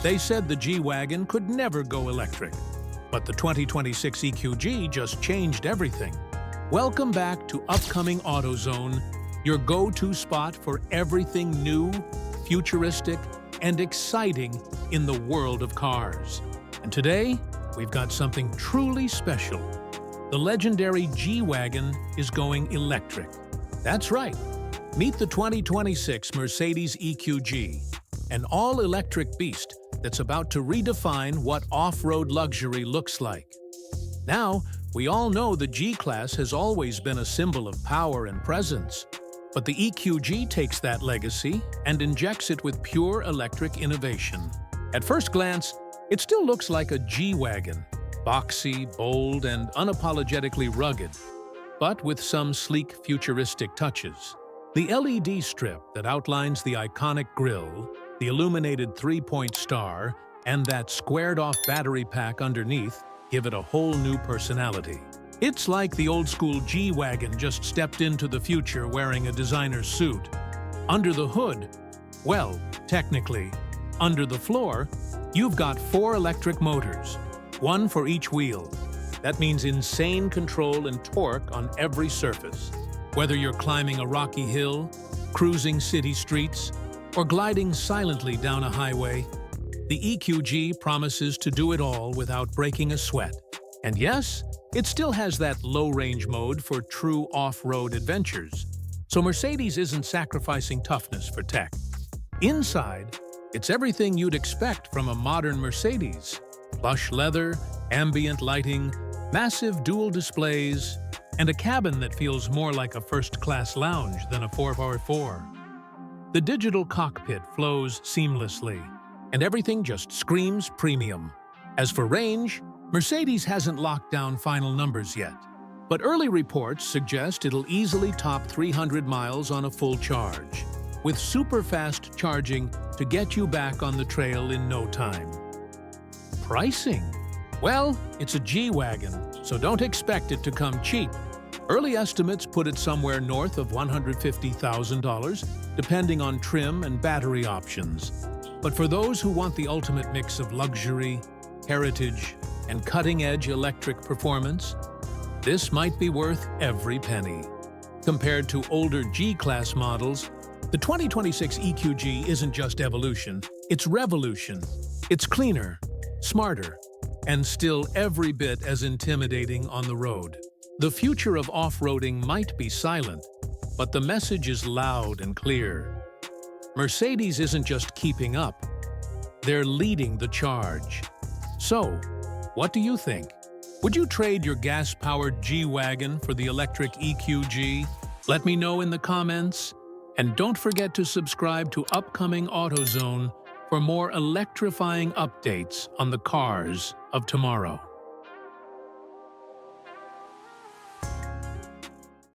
They said the G-Wagon could never go electric. But the 2026 EQG just changed everything. Welcome back to Upcoming AutoZone, your go-to spot for everything new, futuristic, and exciting in the world of cars. And today, we've got something truly special. The legendary G-Wagon is going electric. That's right. Meet the 2026 Mercedes EQG, an all-electric beast that's about to redefine what off-road luxury looks like. Now, we all know the G-Class has always been a symbol of power and presence, but the EQG takes that legacy and injects it with pure electric innovation. At first glance, it still looks like a G-Wagon, boxy, bold, and unapologetically rugged, but with some sleek, futuristic touches. The LED strip that outlines the iconic grille, the illuminated three-point star, and that squared-off battery pack underneath give it a whole new personality. It's like the old-school G-Wagon just stepped into the future wearing a designer suit. Under the hood, well, technically, under the floor, you've got 4 electric motors, one for each wheel. That means insane control and torque on every surface. Whether you're climbing a rocky hill, cruising city streets, or gliding silently down a highway, the EQG promises to do it all without breaking a sweat. And yes, it still has that low-range mode for true off-road adventures. So Mercedes isn't sacrificing toughness for tech. Inside, it's everything you'd expect from a modern Mercedes. Plush leather, ambient lighting, massive dual displays, and a cabin that feels more like a first-class lounge than a 4x4. The digital cockpit flows seamlessly, and everything just screams premium. As for range, Mercedes hasn't locked down final numbers yet, but early reports suggest it'll easily top 300 miles on a full charge, with super-fast charging to get you back on the trail in no time. Pricing? Well, it's a G-Wagon, so don't expect it to come cheap. Early estimates put it somewhere north of $150,000, depending on trim and battery options. But for those who want the ultimate mix of luxury, heritage, and cutting-edge electric performance, this might be worth every penny. Compared to older G-Class models, the 2026 EQG isn't just evolution, it's revolution. It's cleaner, smarter, and still every bit as intimidating on the road. The future of off-roading might be silent, but the message is loud and clear. Mercedes isn't just keeping up, they're leading the charge. So, what do you think? Would you trade your gas-powered G-Wagon for the electric EQG? Let me know in the comments. And don't forget to subscribe to Upcoming AutoZone for more electrifying updates on the cars of tomorrow.